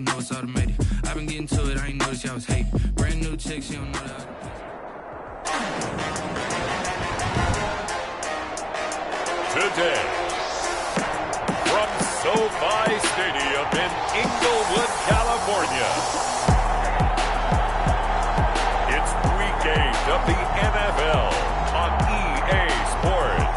know it's automated. I've been getting to it, I ain't noticed y'all was hating. Brand new chick, she don't know that. Today, from SoFi Stadium in Inglewood, California, it's Week 8 of the NFL on EA Sports.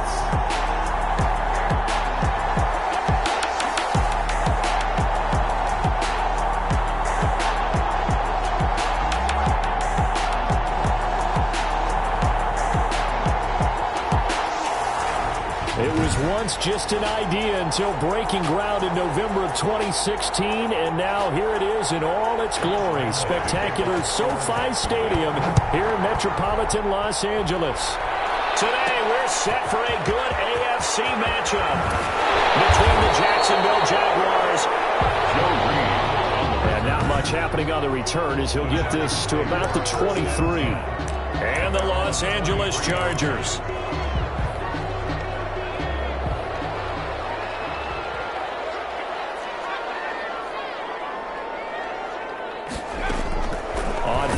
It was once just an idea until breaking ground in November of 2016, and now here it is in all its glory. Spectacular SoFi Stadium here in metropolitan Los Angeles. Today we're set for a good AFC matchup between the Jacksonville Jaguars. And not much happening on the return as he'll get this to about the 23. And the Los Angeles Chargers.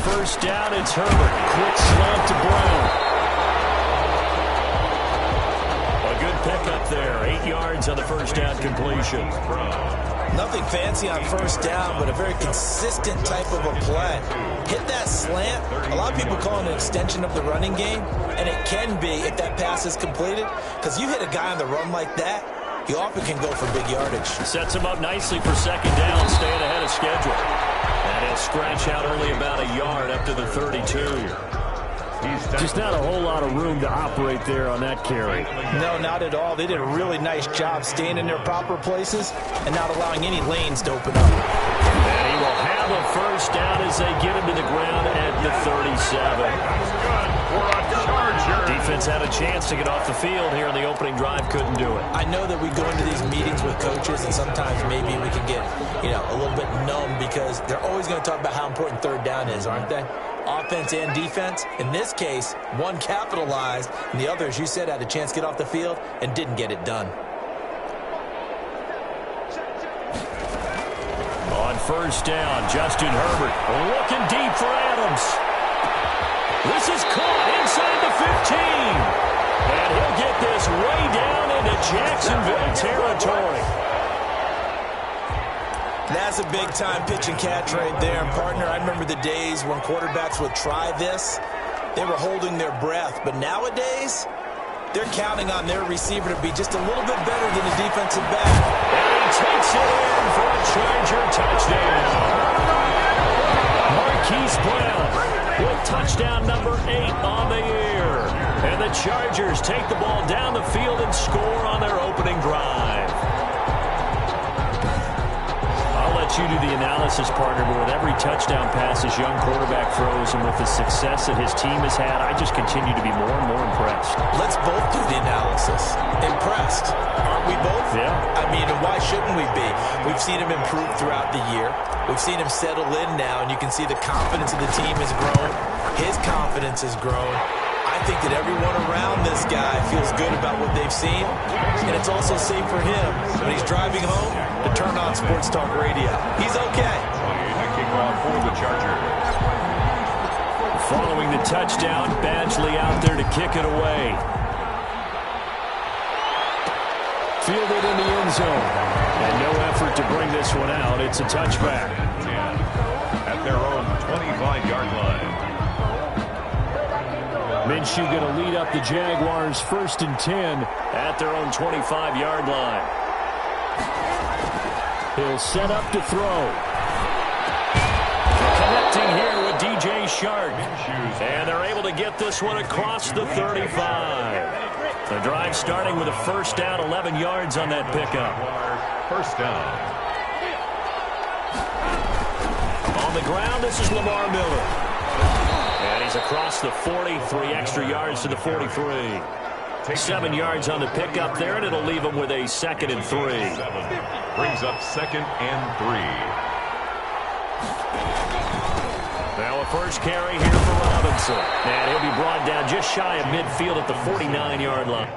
First down, it's Herbert. Quick slant to Brown. A good pickup there. 8 yards on the first down completion. Nothing fancy on first down, but a very consistent type of a play. Hit that slant. A lot of people call it an extension of the running game, and it can be if that pass is completed, because you hit a guy on the run like that, he often can go for big yardage. Sets him up nicely for second down, staying ahead of schedule. And he'll scratch out only about a yard up to the 32. Just not a whole lot of room to operate there on that carry. No, not at all. They did a really nice job staying in their proper places and not allowing any lanes to open up. And he will have a first down as they get him to the ground at the 37. Defense had a chance to get off the field here in the opening drive, couldn't do it. I know that we go into these meetings with coaches, and sometimes maybe we can get, a little bit numb because they're always going to talk about how important third down is, aren't they? Offense and defense. In this case, one capitalized, and the other, as you said, had a chance to get off the field and didn't get it done. On first down, Justin Herbert looking deep for Adams. This is caught inside the 15. And he'll get this way down into Jacksonville territory. That's a big-time pitch and catch right there. And, partner, I remember the days when quarterbacks would try this. They were holding their breath. But nowadays, they're counting on their receiver to be just a little bit better than the defensive back. And he takes it in for a Charger touchdown. Marquise Brown with touchdown number 8 on the year. And the Chargers take the ball down the field and score on their opening drive. I'll let you do the analysis, partner, but with every touchdown pass his young quarterback throws and with the success that his team has had, I just continue to be more and more impressed. Let's both do the analysis. Impressed. Aren't we both? Yeah. I mean, why shouldn't we be? We've seen him improve throughout the year. We've seen him settle in now, and you can see the confidence of the team has grown. His confidence has grown. I think that everyone around this guy feels good about what they've seen, and it's also safe for him when he's driving home to turn on Sports Talk Radio. He's okay. Kickoff for the Chargers. Following the touchdown, Badgley out there to kick it away. Fielded in the end zone. And no effort to bring this one out. It's a touchback. At their own 25-yard line. Minshew going to lead up the Jaguars 1st and 10 at their own 25-yard line. He'll set up to throw. Connecting here with DJ Shark. And they're able to get this one across the 35. The drive starting with a first down, 11 yards on that pickup. First down. On the ground, this is Lamar Miller. And he's across the 40, 3 extra yards to the 43. 7 yards on the pickup there, and it'll leave him with a 2nd and 3. Brings up 2nd and 3. Now a first carry here for Robinson. And he'll be brought down just shy of midfield at the 49-yard line.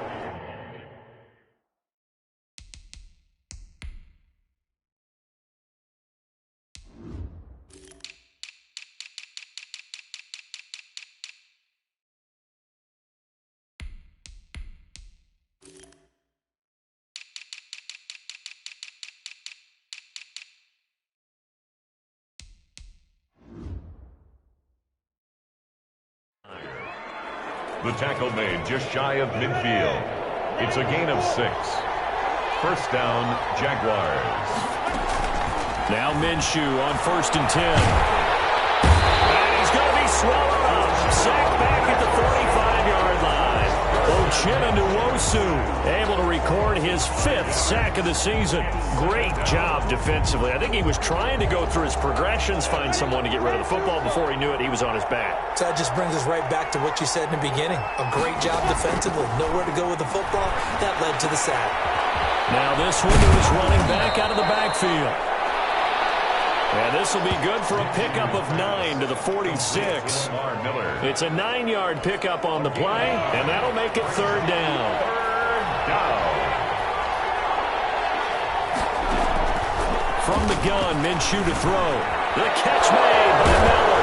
The tackle made just shy of midfield. It's a gain of 6. First down, Jaguars. Now Minshew on 1st and 10. And he's going to be swallowed up. Sacked back at the 45-yard line. Uchenna able to record his 5th sack of the season. Great job defensively. I think he was trying to go through his progressions, find someone to get rid of the football. Before he knew it, he was on his back. So that just brings us right back to what you said in the beginning. A great job defensively. Nowhere to go with the football. That led to the sack. Now this one is running back out of the backfield. And this will be good for a pickup of 9 to the 46. It's a 9-yard pickup on the play, and that'll make it 3rd down. From the gun, Minshew to throw. The catch made by Miller.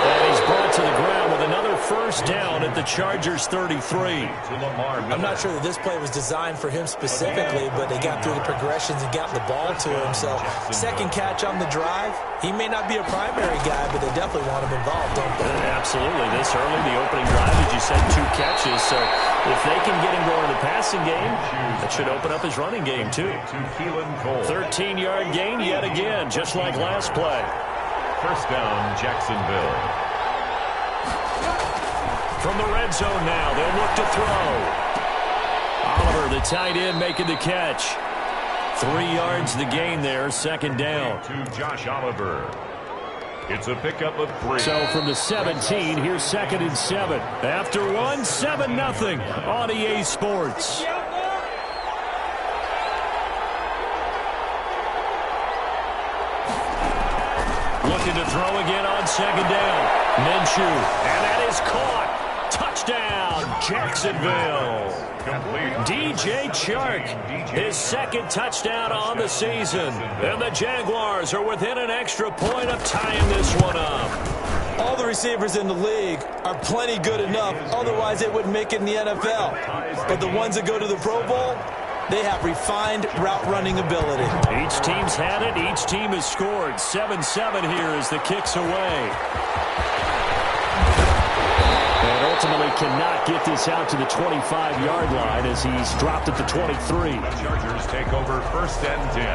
And he's brought to the ground with another 1st down at the Chargers' 33. I'm not sure that this play was designed for him specifically, but they got through the progressions and got the ball to him. So, 2nd catch on the drive. He may not be a primary guy, but they definitely want him involved, don't they? Absolutely. This early, the opening drive, as you said, 2 catches. So, if they can get him going in the passing game, that should open up his running game, too. 13-yard gain yet again, just like last play. First down, Jacksonville. From the red zone now, they'll look to throw. Oliver, the tight end, making the catch. 3 yards the gain there, 2nd down. To Josh Oliver. It's a pickup of 3. So from the 17, here's 2nd and 7. After 1, 7-0 on EA Sports. Looking to throw again on 2nd down. Minshew, and that is caught. Touchdown, Jacksonville. DJ Chark, his 2nd touchdown on the season. And the Jaguars are within an extra point of tying this one up. All the receivers in the league are plenty good enough. Otherwise, they wouldn't make it in the NFL. But the ones that go to the Pro Bowl, they have refined route running ability. Each team's had it. Each team has scored. 7-7 here as the kick's away. And ultimately cannot get this out to the 25-yard line as he's dropped at the 23. The Chargers take over 1st and 10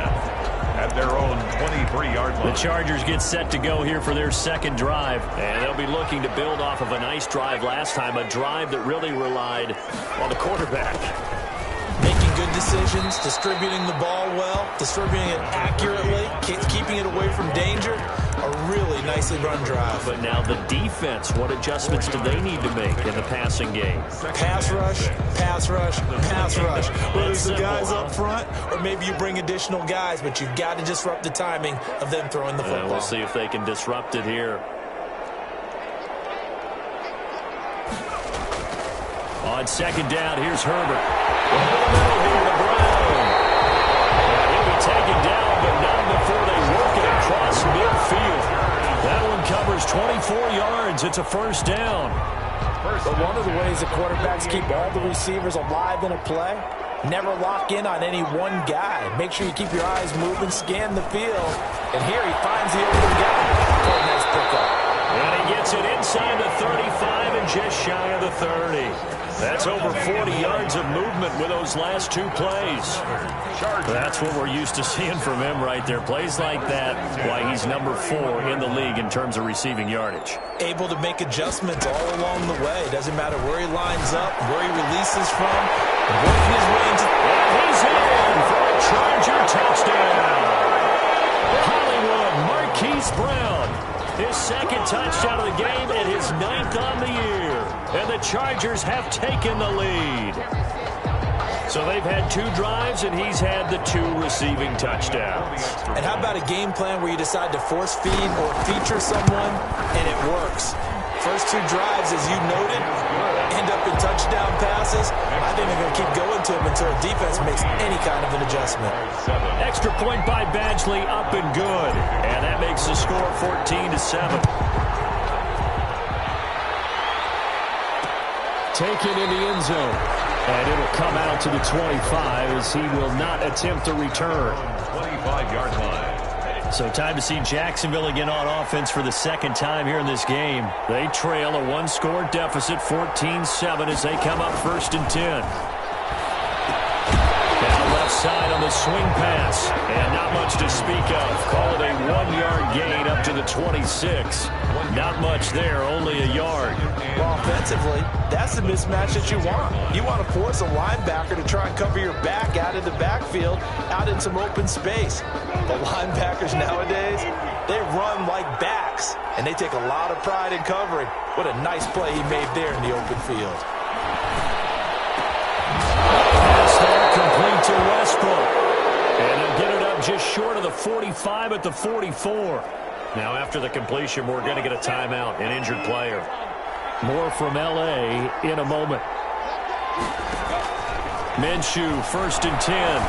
at their own 23-yard line. The Chargers get set to go here for their 2nd drive. And they'll be looking to build off of a nice drive last time, a drive that really relied on the quarterback. Making good decisions, distributing the ball well, distributing it accurately, keeping it away from danger. A really nicely run drive. But now the defense, what adjustments do they need to make in the passing game? Pass rush, pass rush, pass rush. Whether it's the guys up front or maybe you bring additional guys, but you've got to disrupt the timing of them throwing the football. We'll see if they can disrupt it here. On 2nd down, here's Herbert. Over the middle here to Brown. He'll be taken down, but not before they work it across midfield. That one covers 24 yards. It's a 1st down. But one of the ways the quarterbacks keep all the receivers alive in a play, never lock in on any one guy. Make sure you keep your eyes moving, scan the field. And here he finds the open guy. For a nice pickup. And he gets it inside the 35 and just shy of the 30. That's over 40 yards of movement with those last 2 plays. That's what we're used to seeing from him right there. Plays like that, why he's number 4 in the league in terms of receiving yardage. Able to make adjustments all along the way. Doesn't matter where he lines up, where he releases from. Working his way into... And he's in for a Charger touchdown. Hollywood Marquise Brown. His 2nd touchdown of the game and his 9th on the year. And the Chargers have taken the lead. So they've had 2 drives, and he's had the 2 receiving touchdowns. And how about a game plan where you decide to force feed or feature someone, and it works? First 2 drives, as you noted, end up in touchdown passes. I think they're going to keep going to him until the defense makes any kind of an adjustment. Extra point by Badgley, up and good. And that makes the score 14-7. Taken in the end zone. And it'll come out to the 25 as he will not attempt a return. 25-yard line. So time to see Jacksonville again on offense for the second time here in this game. They trail a one-score deficit, 14-7, as they come up 1st and 10. Down left side on the swing pass. And not much to speak of. Call it a 1-yard gain up to the 26. Not much there, only a yard. Well, offensively, that's the mismatch that you want. You want to force a linebacker to try and cover your back out in the backfield, out in some open space. The linebackers nowadays, they run like backs, and they take a lot of pride in covering. What a nice play he made there in the open field. Pass there, complete to Westbrook. And he'll get it up just short of the 45 at the 44. Now after the completion, we're going to get a timeout, an injured player. More from L.A. in a moment. Minshew, 1st and 10. And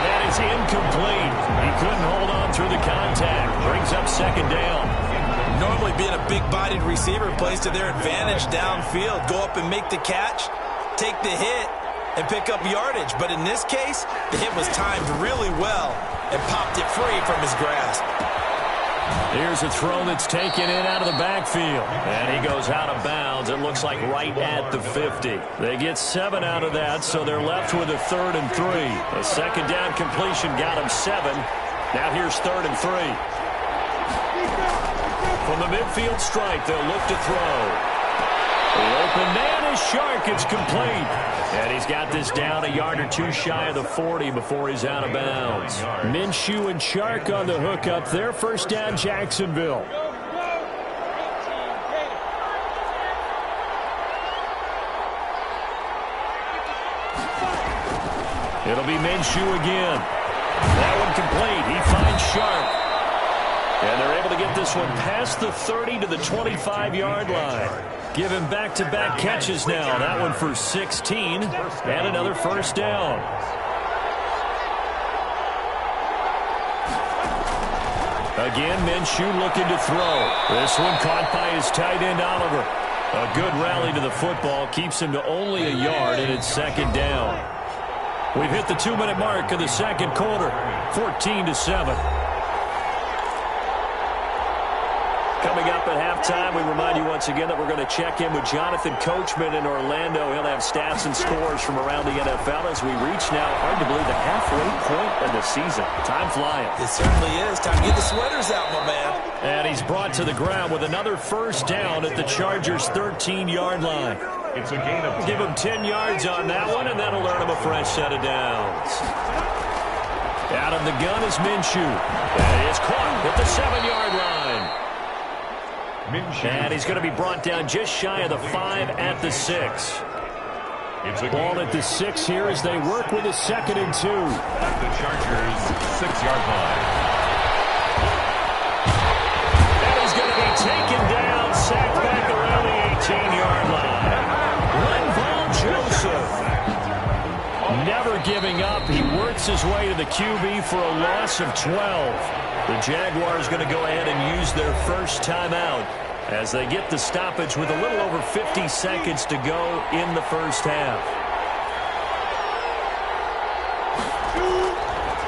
that is incomplete. He couldn't hold on through the contact. Brings up 2nd down. Normally being a big-bodied receiver plays to their advantage downfield. Go up and make the catch, take the hit, and pick up yardage. But in this case, the hit was timed really well and popped it free from his grasp. Here's a throw that's taken in out of the backfield. And he goes out of bounds. It looks like right at the 50. They get 7 out of that, so they're left with a 3rd and 3. A 2nd down completion got him 7. Now here's 3rd and 3. From the midfield stripe, they'll look to throw. The open man is Shark. It's complete. And he's got this down a yard or two shy of the 40 before he's out of bounds. Minshew and Shark on the hookup there. 1st down, Jacksonville. It'll be Minshew again. That one complete. He finds Shark. And they're able to get this one past the 30 to the 25-yard line. Give him back-to-back catches now. That one for 16 and another 1st down. Again, Minshew looking to throw. This one caught by his tight end, Oliver. A good rally to the football keeps him to only a yard, and it's 2nd down. We've hit the 2-minute mark of the 2nd quarter, 14-7. Coming up at halftime, we remind you once again that we're going to check in with Jonathan Coachman in Orlando. He'll have stats and scores from around the NFL as we reach now, hard to believe, the halfway point of the season. Time flying. It certainly is. Time to get the sweaters out, my man. And he's brought to the ground with another 1st down at the Chargers' 13-yard line. It's a gain of 10. Give him 10 yards on that one, and that'll earn him a fresh set of downs. Out of the gun is Minshew. And it's caught at the 7-yard line. And he's going to be brought down just shy of the 5 at the 6. Ball at the 6 here as they work with a 2nd and 2. At the Chargers' 6-yard line. That is going to be taken down, sacked back around the 18-yard line. Joseph. Never giving up. He works his way to the QB for a loss of 12. The Jaguars going to go ahead and use their 1st timeout as they get the stoppage with a little over 50 seconds to go in the 1st half.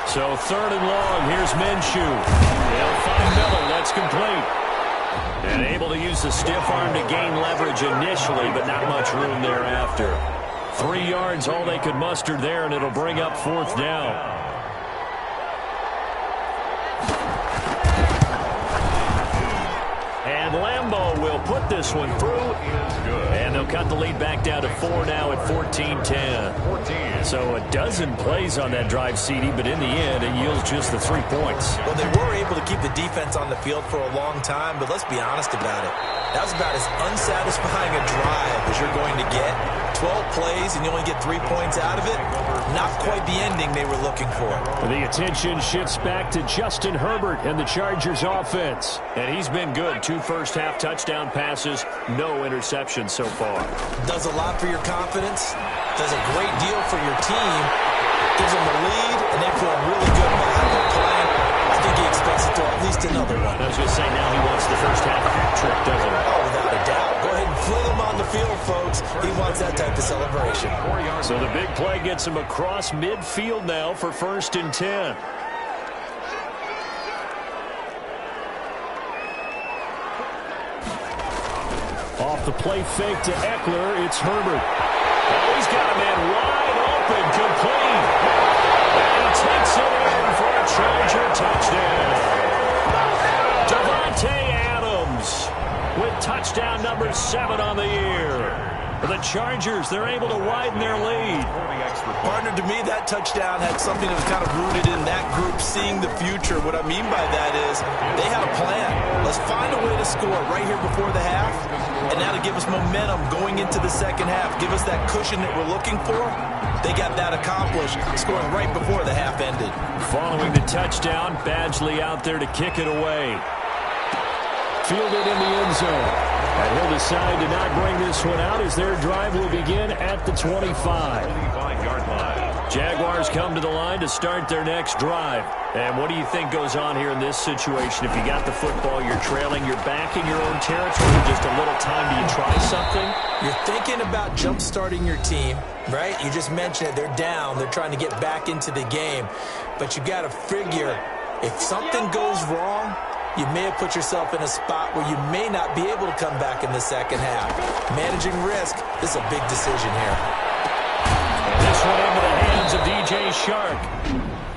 So 3rd and long. Here's Minshew. They'll find Miller. That's complete. And able to use the stiff arm to gain leverage initially, but not much room thereafter. 3 yards, all they could muster there, and it'll bring up 4th down. And Lambeau will put this one through. And they'll cut the lead back down to 4 now at 14-10. So a dozen plays on that drive, CD, but in the end, it yields just the 3 points. Well, they were able to keep the defense on the field for a long time, but let's be honest about it. That was about as unsatisfying a drive as you're going to get. 12 plays and you only get 3 points out of it. Not quite the ending they were looking for. The attention shifts back to Justin Herbert and the Chargers offense. And he's been good. 2 first-half touchdown passes, no interceptions so far. Does a lot for your confidence. Does a great deal for your team. Gives them the lead, and they feel really good about how they're playing. I think he expects to throw at least another one. I was going to say, now he wants the first-half hat trick, doesn't he? Oh, without a doubt. Go ahead and fling him on the field, folks. He wants that type of celebration. So the big play gets him across midfield now for 1st and 10. Off the play fake to Eckler, it's Herbert. Oh, he's got a man wide open, complete. And he takes it in for a Charger touchdown. Davante Adams with touchdown number 7 on the year. For the Chargers, they're able to widen their lead. Partner, to me, that touchdown had something that was kind of rooted in that group seeing the future. What I mean by that is they had a plan. Let's find a way to score right here before the half, and that'll give us momentum going into the second half. Give us that cushion that we're looking for. They got that accomplished, scoring right before the half ended. Following the touchdown, Badgley out there to kick it away. Fielded in the end zone. And he'll decide to not bring this one out as their drive will begin at the 25-yard line. Jaguars come to the line to start their next drive. And what do you think goes on here in this situation? If you got the football, you're trailing, you're back in your own territory, just a little time, do you try something? You're thinking about jump-starting your team, right? You just mentioned it. They're down. They're trying to get back into the game. But you got to figure, if something goes wrong, you may have put yourself in a spot where you may not be able to come back in the second half. Managing risk, this is a big decision here. And this one into the hands of DJ Shark.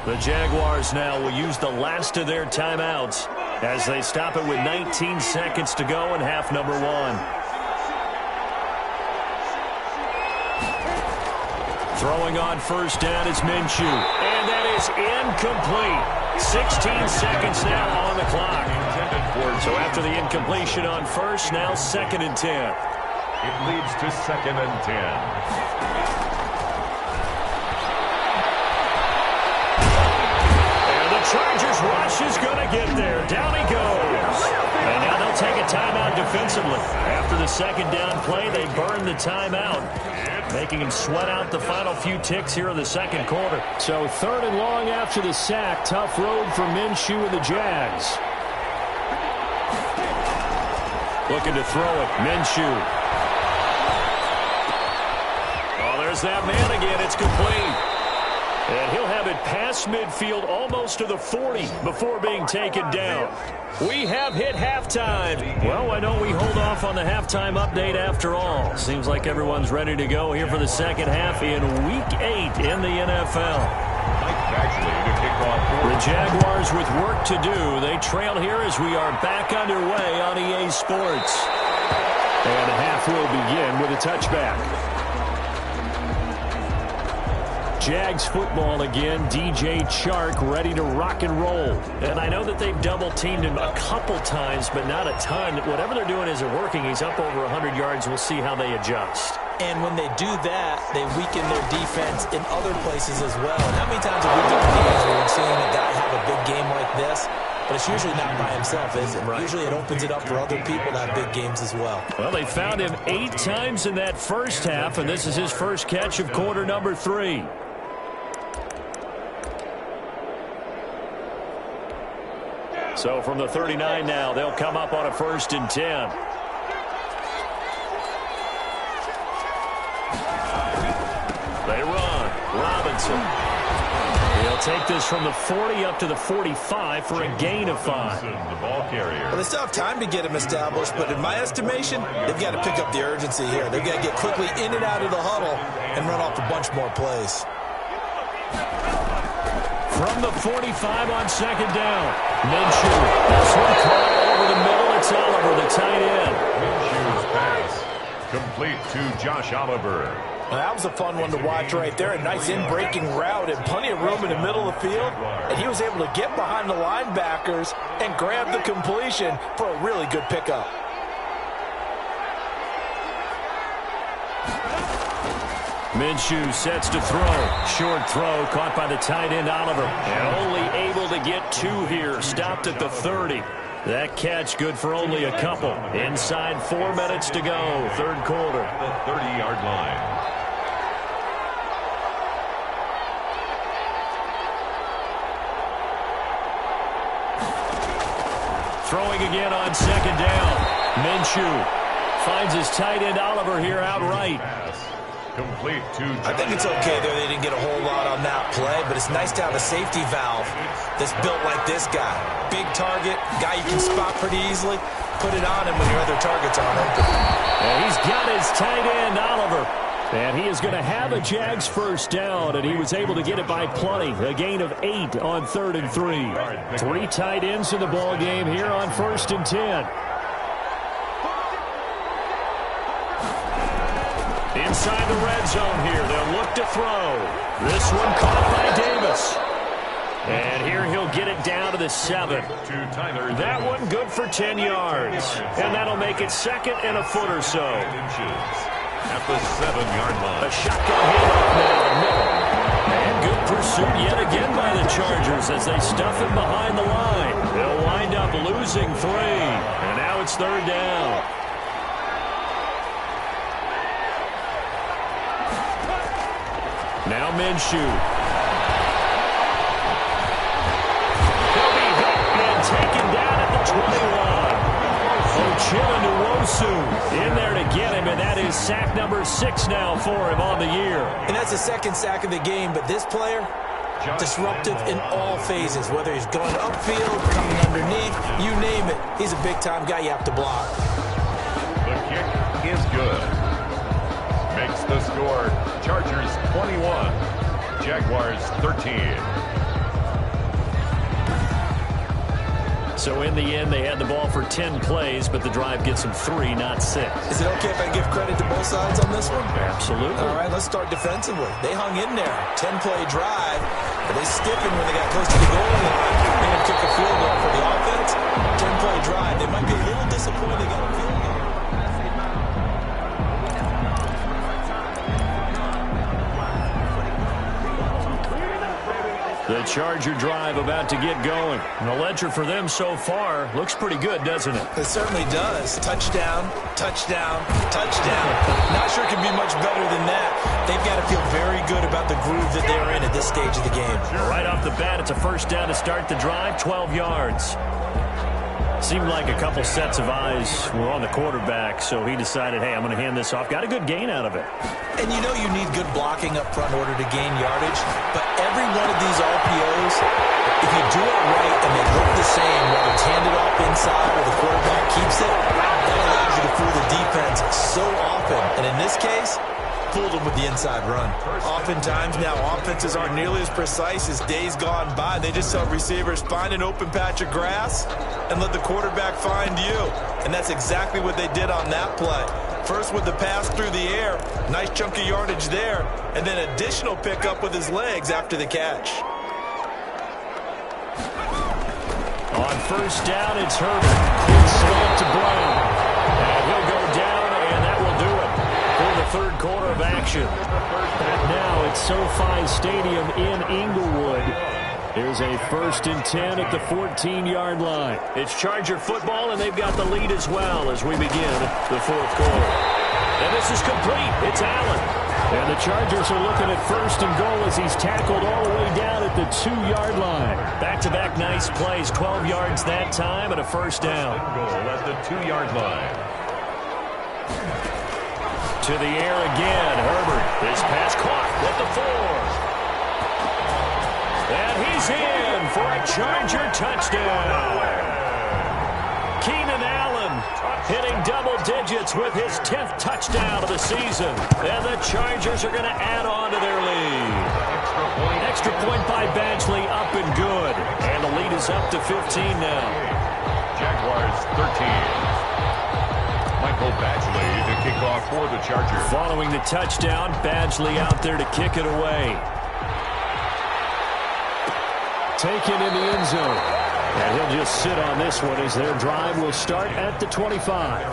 The Jaguars now will use the last of their timeouts as they stop it with 19 seconds to go in half number 1. Throwing on first down is Minshew. And that is incomplete. 16 seconds now on the clock. So after the incompletion on first, now 2nd and 10. It leads to 2nd and 10. And the Chargers rush is going to get there. Down he goes. And now they'll take a timeout defensively. After the second down play, they burn the timeout, making him sweat out the final few ticks here in the second quarter. So 3rd and long after the sack. Tough road for Minshew and the Jags. Looking to throw it. Minshew. Oh, there's that man again. It's complete. And he'll have it past midfield almost to the 40 before being taken down. We have hit halftime. Well, I know we hold off on the halftime update after all. Seems like everyone's ready to go here for the second half in Week 8 in the NFL. The Jaguars with work to do. They trail here as we are back underway on EA Sports. And half will begin with a touchback. Jags football again. DJ Chark ready to rock and roll. And I know that they've double-teamed him a couple times, but not a ton. Whatever they're doing isn't working. He's up over 100 yards. We'll see how they adjust. And when they do that, they weaken their defense in other places as well. And how many times have we been in games where we've seen a guy have a big game like this? But it's usually not by himself, is it? Right. Usually it opens it up for other people to have big games as well. Well, they found him 8 times in that first half, and this is his first catch of quarter number 3. So from the 39 now, they'll come up on a 1st and 10. They run. Robinson. He'll take this from the 40 up to the 45 for a gain of 5. The ball carrier. Well, they still have time to get him established, but in my estimation, they've got to pick up the urgency here. They've got to get quickly in and out of the huddle and run off a bunch more plays. From the 45 on 2nd down. Minshew. This one caught over the middle. It's Oliver, the tight end. Minshew's pass complete to Josh Oliver. Well, that was a fun one to watch right there. A nice in-breaking route and plenty of room in the middle of the field. And he was able to get behind the linebackers and grab the completion for a really good pickup. Minshew sets to throw. Short throw caught by the tight end Oliver. And only able to get 2 here. Stopped at the 30. That catch good for only a couple. Inside 4 minutes to go. 3rd quarter. The 30-yard line. Throwing again on 2nd down. Minshew finds his tight end Oliver here outright. Complete to I think it's okay there they didn't get a whole lot on that play, but it's nice to have a safety valve that's built like this guy. Big target, guy you can spot pretty easily. put it on him when your other targets aren't open. And he's got his tight end, Oliver. And he is going to have a Jags first down, and he was able to get it by plenty. A gain of 8 on 3rd and 3. 3 tight ends in the ball game here on 1st and 10. Inside the red zone here, they'll look to throw. This one caught by Davis. And here he'll get it down to the 7. That one good for 10 yards. And that'll make it 2nd and a foot or so. At the 7-yard line. A shotgun handoff now, middle. And good pursuit yet again by the Chargers as they stuff him behind the line. They'll wind up losing 3. And now it's 3rd down. Now Minshew. He'll be hit and taken down at the 21. Ochilinwosu in there to get him, and that is sack number 6 now for him on the year. And that's the 2nd sack of the game, but this player, disruptive in all phases, whether he's going upfield, coming underneath, you name it. He's a big-time guy you have to block. The kick is good. Makes the score Chargers 21, Jaguars 13. So in the end, they had the ball for 10 plays, but the drive gets them 3, not 6. Is it okay if I give credit to both sides on this one? Absolutely. All right, let's start defensively. They hung in there. 10-play drive, but they stiffened when they got close to the goal line. Made them kick a field goal for the offense. 10-play drive. They might be a little disappointed they got a field goal. The Charger drive about to get going. And the ledger for them so far looks pretty good, doesn't it? It certainly does. Touchdown, touchdown, touchdown. Not sure it can be much better than that. They've got to feel very good about the groove that they're in at this stage of the game. Right off the bat, it's a first down to start the drive, 12 yards. Seemed like a couple sets of eyes were on the quarterback, so he decided, hey, I'm going to hand this off. Got a good gain out of it. And you know you need good blocking up front in order to gain yardage, but every one of these RPOs, if you do it right and they look the same, whether it's handed off inside or the quarterback keeps it, that allows you to fool the defense so often. And in this case, fooled them with the inside run. Oftentimes now, offenses aren't nearly as precise as days gone by. They just tell receivers, find an open patch of grass and let the quarterback find you. And that's exactly what they did on that play. First with the pass through the air, nice chunk of yardage there, and then additional pickup with his legs after the catch. On first down, it's Herbert. Quick slant to Brown. And he'll go down, and that will do it for the 3rd quarter of action. And now it's SoFi Stadium in Inglewood. Here's a 1st and 10 at the 14-yard line. It's Charger football, and they've got the lead as well as we begin the 4th quarter. And this is complete. It's Allen. And the Chargers are looking at 1st and goal as he's tackled all the way down at the 2-yard line. Back-to-back nice plays, 12 yards that time and a first down. Goal at the 2-yard line. To the air again, Herbert. This pass caught at the 4. And he's in for a Charger touchdown. Keenan Allen hitting double digits with his 10th touchdown of the season. And the Chargers are going to add on to their lead. Extra point by Badgley, up and good. And the lead is up to 15 now. Jaguars 13. Michael Badgley to kick off for the Chargers. Following the touchdown, Badgley out there to kick it away. Taken in the end zone. And he'll just sit on this one as their drive will start at the 25.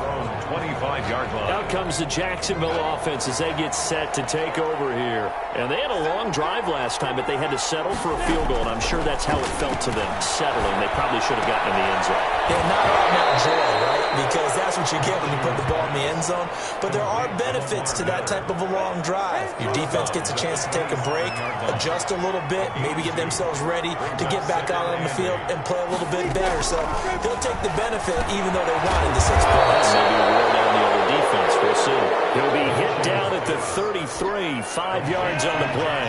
25-yard line. Out comes the Jacksonville offense as they get set to take over here. And they had a long drive last time, but they had to settle for a field goal, and I'm sure that's how it felt to them, settling. They probably should have gotten in the end zone. Yeah, not all about joy, right? Because that's what you get when you put the ball in the end zone. But there are benefits to that type of a long drive. Your defense gets a chance to take a break, adjust a little bit, maybe get themselves ready to get back out on the field and play a little bit better. So they'll take the benefit even though they wanted the 6 points. Maybe roll down the other defense. We'll see. He'll be hit down at the 33, 5 yards on the play.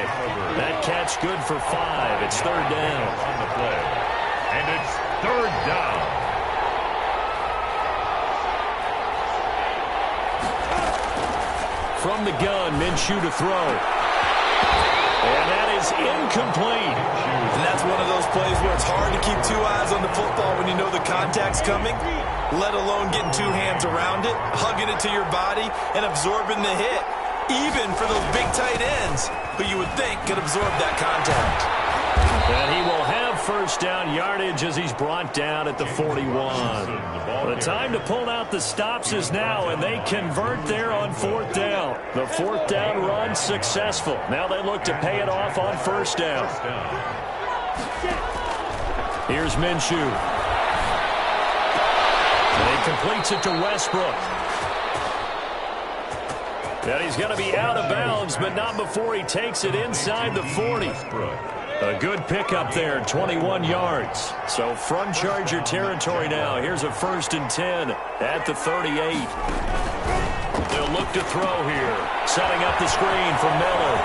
That catch good for 5. It's 3rd down. On the play. And it's 3rd down. from the gun. Minshew to throw. And that is incomplete. And that's one of those plays where it's hard to keep two eyes on the football when you know the contact's coming, let alone getting two hands around it, hugging it to your body, and absorbing the hit, even for those big tight ends who you would think could absorb that contact. And he will have first down yardage as he's brought down at the 41. The time to pull out the stops is now, and they convert there on fourth down. The fourth down run successful. Now they look to pay it off on first down. Here's Minshew. And he completes it to Westbrook. And he's going to be out of bounds, but not before he takes it inside the 40. A good pickup there, 21 yards. So from Charger territory now. Here's a 1st and 10 at the 38. They'll look to throw here. Setting up the screen for Miller.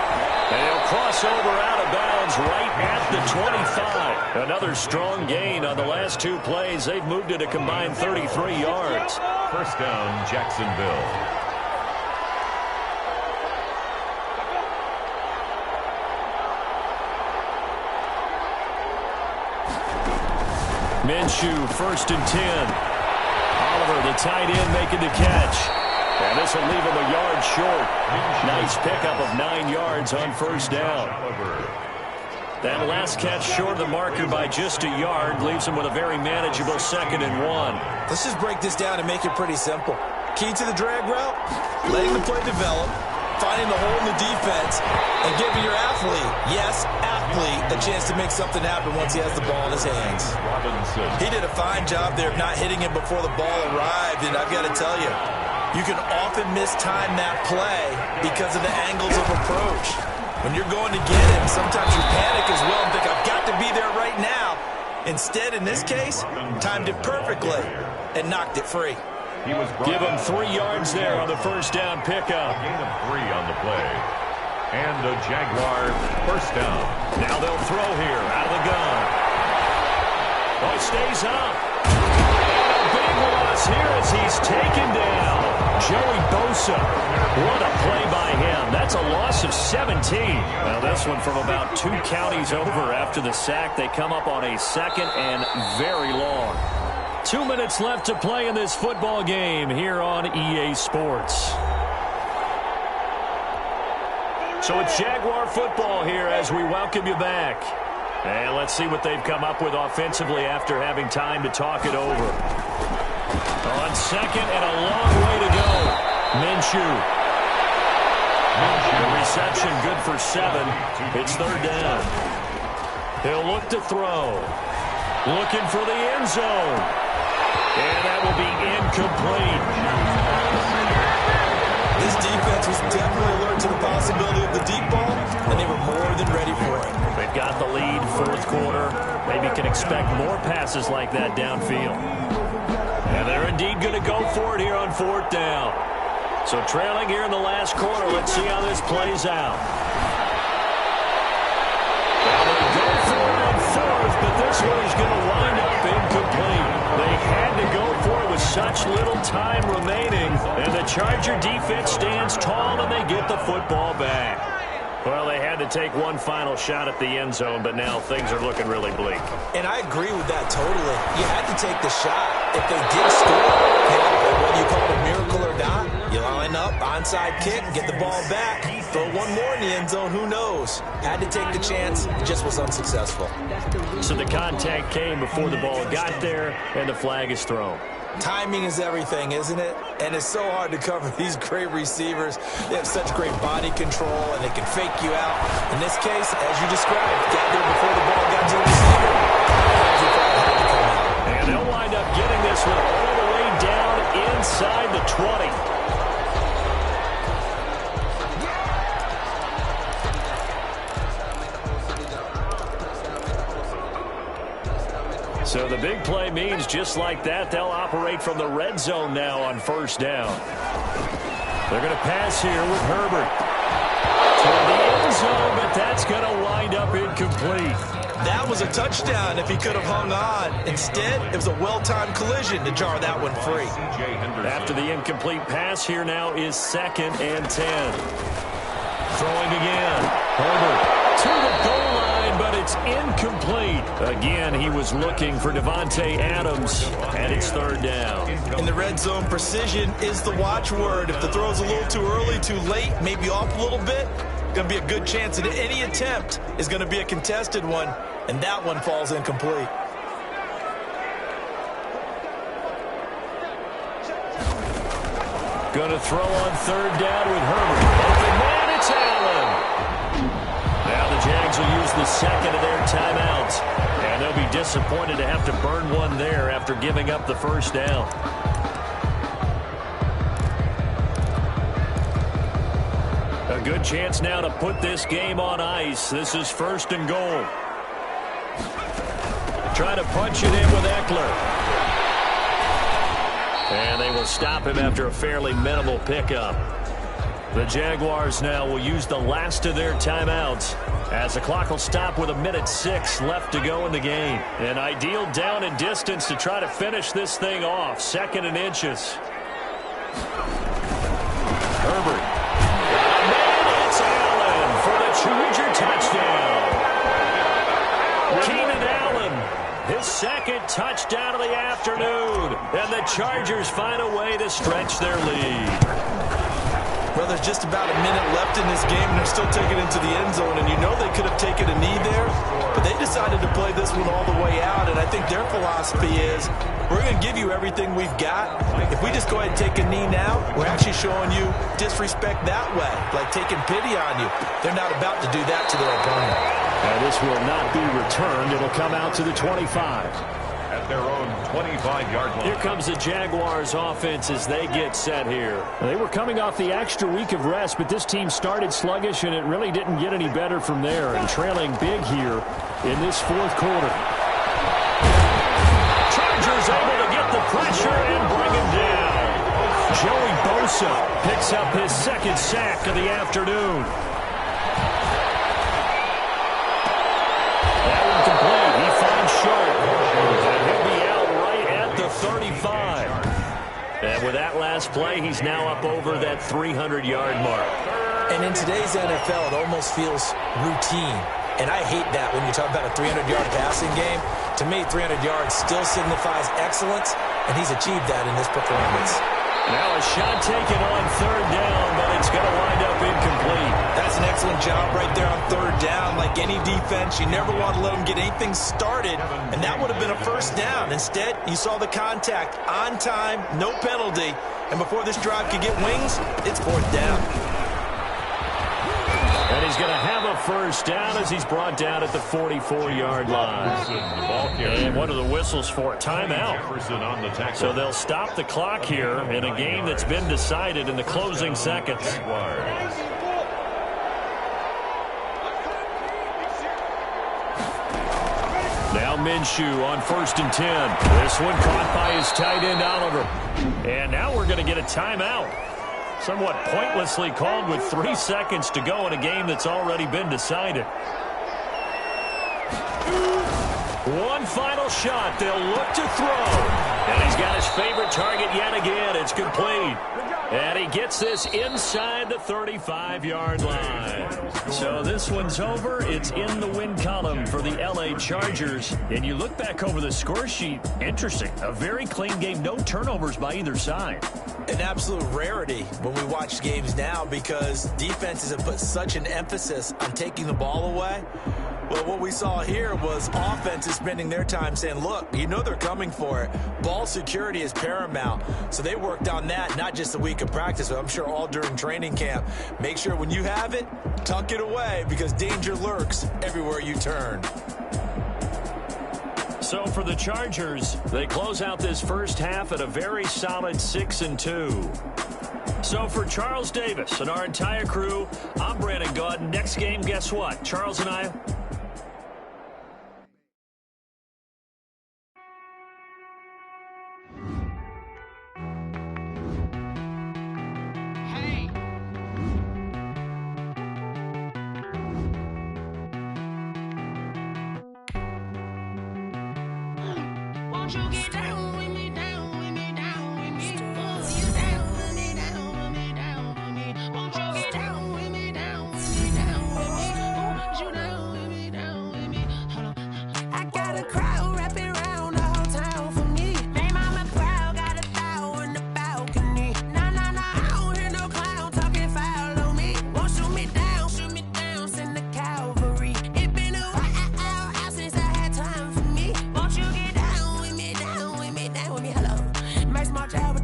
And he'll cross over out of bounds right at the 25. Another strong gain on the last two plays. They've moved it a combined 33 yards. First down, Jacksonville. Minshew, 1st and 10. Oliver, the tight end, making the catch. And this will leave him a yard short. Nice pickup of 9 yards on first down. That last catch short of the marker by just a yard leaves him with a very manageable 2nd and 1. Let's just break this down and make it pretty simple. Key to the drag route, letting the play develop, finding the hole in the defense, and giving your athlete, yes, athlete, a chance to make something happen once he has the ball in his hands. He did a fine job there of not hitting him before the ball arrived, and I've got to tell you, you can often mistime that play because of the angles of approach. When you're going to get him, sometimes you panic as well and think, I've got to be there right now. Instead, in this case, timed it perfectly and knocked it free. Give him 3 yards there on the first down pickup. Gain of 3 on the play. And a Jaguar first down. Now they'll throw here out of the gun. Oh, stays up. And a big loss here as he's taken down. Joey Bosa. What a play by him. That's a loss of 17. Now this one from about 2 counties over after the sack. They come up on a 2nd and very long. 2 minutes left to play in this football game here on EA Sports. So it's Jaguar football here as we welcome you back. And let's see what they've come up with offensively after having time to talk it over. On 2nd and a long way to go. Minshew. The reception good for 7. It's 3rd down. He'll look to throw. Looking for the end zone. And that will be incomplete. This defense was definitely alert to the possibility of the deep ball, and they were more than ready for it. They've got the lead, 4th quarter. Maybe can expect more passes like that downfield. And they're indeed going to go for it here on 4th down. So trailing here in the last quarter, let's see how this plays out. Well, they'll go for it on 4th, but this one is going to wind up incomplete. They had to go for it with such little time remaining, and the Charger defense stands tall and they get the football back. Well, they had to take one final shot at the end zone, but now things are looking really bleak. And I agree with that totally. You had to take the shot. If they did score, whether you call it a miracle or not, you line up, onside kick, get the ball back, throw one more in the end zone, who knows? Had to take the chance, just was unsuccessful. So the contact came before the ball got there, and the flag is thrown. Timing is everything, isn't it? And it's so hard to cover these great receivers. They have such great body control, and they can fake you out. In this case, as you described, got there before the ball got to the receiver. And they'll wind up getting this one all the way down inside the 20. So the big play means just like that, they'll operate from the red zone now on 1st down. They're going to pass here with Herbert. To the end zone, but that's going to wind up incomplete. That was a touchdown if he could have hung on. Instead, it was a well-timed collision to jar that one free. After the incomplete pass, here now is 2nd and 10. Throwing again. Herbert to the goal line, but it's incomplete. Again, he was looking for Devontae Adams, and it's 3rd down. In the red zone, precision is the watchword. If the throw's a little too early, too late, maybe off a little bit, going to be a good chance that any attempt is going to be a contested one, and that one falls incomplete. Going to throw on 3rd down with Herbert. Open man, it's Allen. Now the Jags will use the 2nd of their timeouts, and they'll be disappointed to have to burn one there after giving up the 1st down. A good chance now to put this game on ice. This is 1st and goal. Trying to punch it in with Eckler. And they will stop him after a fairly minimal pickup. The Jaguars now will use the last of their timeouts as the clock will stop with 1:06 left to go in the game. An ideal down and distance to try to finish this thing off. 2nd and inches. Herbert. And it's Allen for the Charger touchdown. Keenan Allen, his 2nd touchdown of the afternoon. And the Chargers find a way to stretch their lead. Well, there's just about a minute left in this game, and they're still taking it into the end zone. And you know they could have taken a knee there, but they decided to play this one all the way out. And I think their philosophy is, we're going to give you everything we've got. If we just go ahead and take a knee now, we're actually showing you disrespect that way, like taking pity on you. They're not about to do that to their opponent. And this will not be returned. It'll come out to the 25. At their own 25-yard line. Here comes the Jaguars offense as they get set here. They were coming off the extra week of rest, but this team started sluggish, and it really didn't get any better from there, and trailing big here in this 4th quarter. Chargers able to get the pressure and bring him down. Joey Bosa picks up his 2nd sack of the afternoon. That one complete. He finds Sharp. And he'll be out right at the 35. And with that last play, he's now up over that 300-yard mark. And in today's NFL, it almost feels routine. And I hate that when you talk about a 300-yard passing game. To me, 300 yards still signifies excellence, and he's achieved that in this performance. Now a shot taken on 3rd down, but it's going to wind up incomplete. That's an excellent job right there on 3rd down. Like any defense, you never want to let them get anything started, and that would have been a 1st down. Instead, you saw the contact on time, no penalty, and before this drive could get wings, it's 4th down. And he's going to have a 1st down as he's brought down at the 44-yard line. And what are the whistles for? Timeout. So they'll stop the clock here in a game that's been decided in the closing seconds. Now Minshew on 1st and 10. This one caught by his tight end, Oliver. And now we're going to get a timeout. Somewhat pointlessly called with 3 seconds to go in a game that's already been decided. One final shot. They'll look to throw. And he's got his favorite target yet again. It's complete. And he gets this inside the 35-yard line. So this one's over. It's in the win column for the L.A. Chargers. And you look back over the score sheet. Interesting. A very clean game. No turnovers by either side. An absolute rarity when we watch games now because defenses have put such an emphasis on taking the ball away. Well, what we saw here was offenses spending their time saying, look, you know they're coming for it. Ball security is paramount. So they worked on that not just a week of practice, but I'm sure all during training camp. Make sure when you have it, tuck it away because danger lurks everywhere you turn. So for the Chargers, they close out this first half at a very solid 6-2. So for Charles Davis and our entire crew, I'm Brandon Gaudin. Next game, guess what? Charles and I...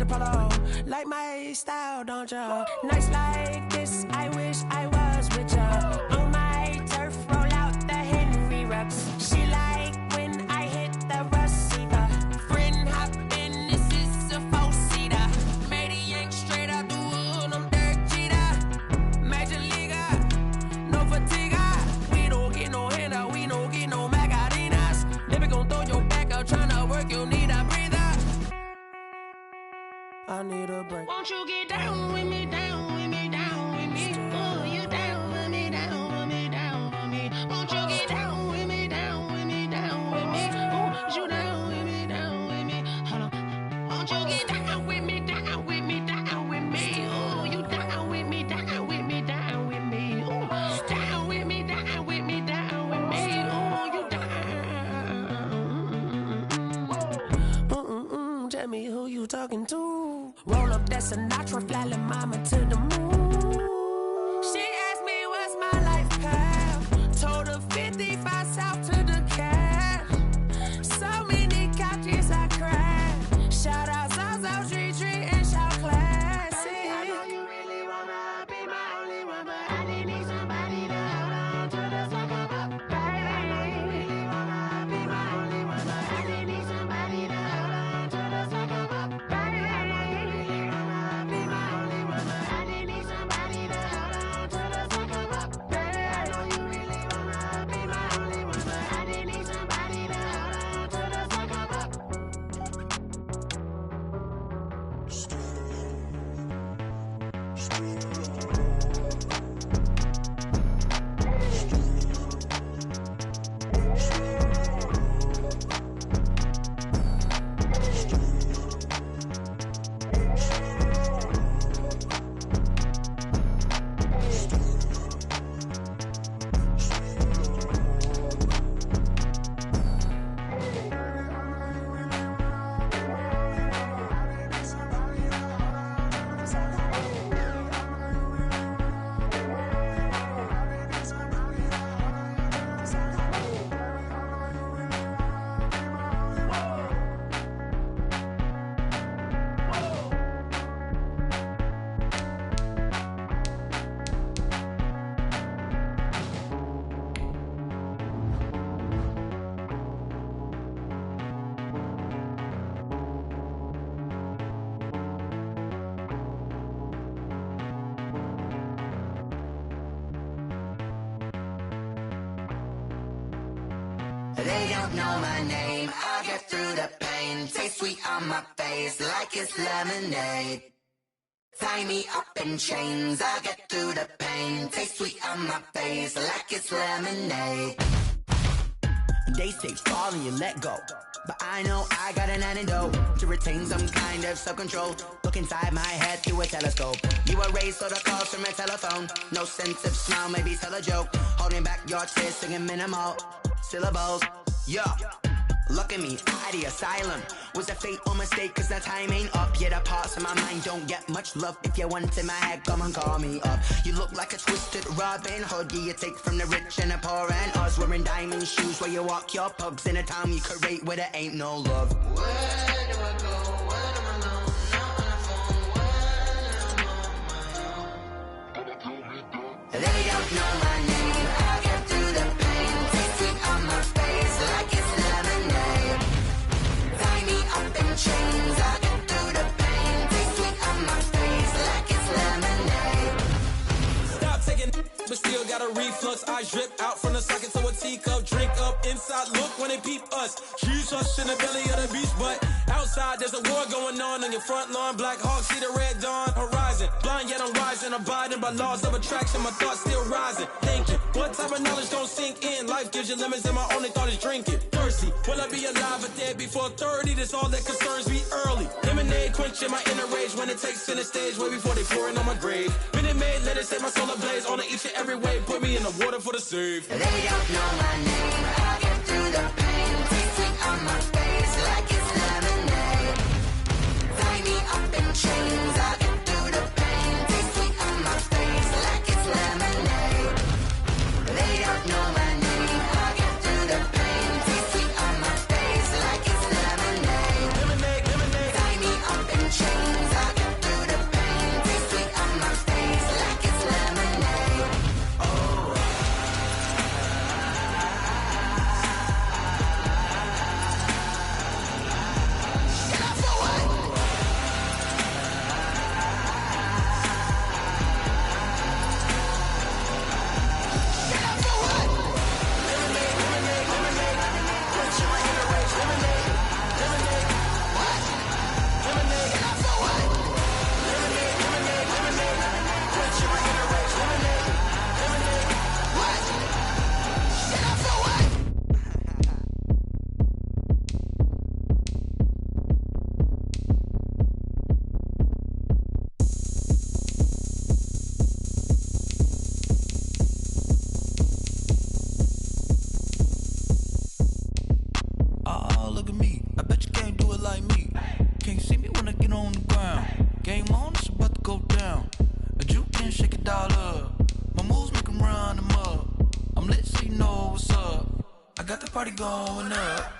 Polo. Like my style, don't ya? Nights like this, I wish I was with ya. On my turf, roll out the Henry Rux. She like when I hit the receiver. Friend hop in, this is a four-seater. Made a yank straight out the wood, I'm Derek Jeter. Major leaguer, no fatigue. We don't get no handout, we don't get no Macarinas. Never gon' throw your back out, tryna work, you need a breather. I need a break. Won't you get down with me, down with me, down with me? Oh, you down with me, down with me, down with me. Won't you get down with me, down with me, down with me? Oh, you down with me, down with me. Hold on. Won't you get down with me, down with me, down with me? Oh, you down with me, down with me, down with me. Oh, down with me, down with me, down with me. Oh, you down. Tell me who you talking to. Roll up that Sinatra, fly la mama to the moon. She asked me what's my life path. Told her 55 south to the cab. So many couches I cried. Shout out South Street and shout classy. I know you really wanna be my only one, but I didn't need somebody to hold on to the second up, baby. I know you really wanna be my only one, but I didn't need somebody to hold on to the second up, baby. They don't know my name, I'll get through the pain. Taste sweet on my face like it's lemonade. Tie me up in chains, I'll get through the pain. Taste sweet on my face like it's lemonade. They say fall and you let go, but I know I got an antidote to retain some kind of self-control. Look inside my head through a telescope. You were raised so the calls from a telephone. No sense of smile, maybe tell a joke. Holding back your tears, singing minimal syllables. Yeah, look at me, out the asylum. Was a fatal mistake, cause the time ain't up. Yet the parts of my mind don't get much love. If you want in my head, come and call me up. You look like a twisted Robin Hood. You take from the rich and the poor and us. Wearing diamond shoes where you walk your pugs in a town you create where there ain't no love. Where do I go? Where am I alone? Not on the phone. Where am I on my own? They don't know my name. I'll get through the pain. Taste sweet on my face like it's lemonade. Tie me up in chains. I'll get through the pain. Taste sweet on my face like it's lemonade. Stop taking, but still got a reflux. I drip out from the socket to a teacup. Drink up inside. Look when they peep us. She's us in the belly of the beach, but outside there's a war going on your front lawn. Black Hawk see the red dawn horizon. Blind yet I'm rising, abiding by laws of attraction. My thoughts still rising. Thinking, what type of knowledge don't sink in? Life gives you limits, and my only thought is drinking. Thirsty, will I be alive or dead before 30? That's all that concerns me early. Lemonade quenching my inner rage when it takes center stage, way before they pour it on my grave. Minute Maid, let it set my soul ablaze. On each and every way, put me in the water for the save. They don't know my name. I'll get through the pain. Taste sweet on my face like it's lemonade. Tie me up in chains. I'll get through the pain. Taste sweet on my face like it's lemonade. They don't know my name. I'll get through the pain. Taste sweet on my face like it's lemonade. Lemonade, lemonade. Tie me up in chains. got the party going up.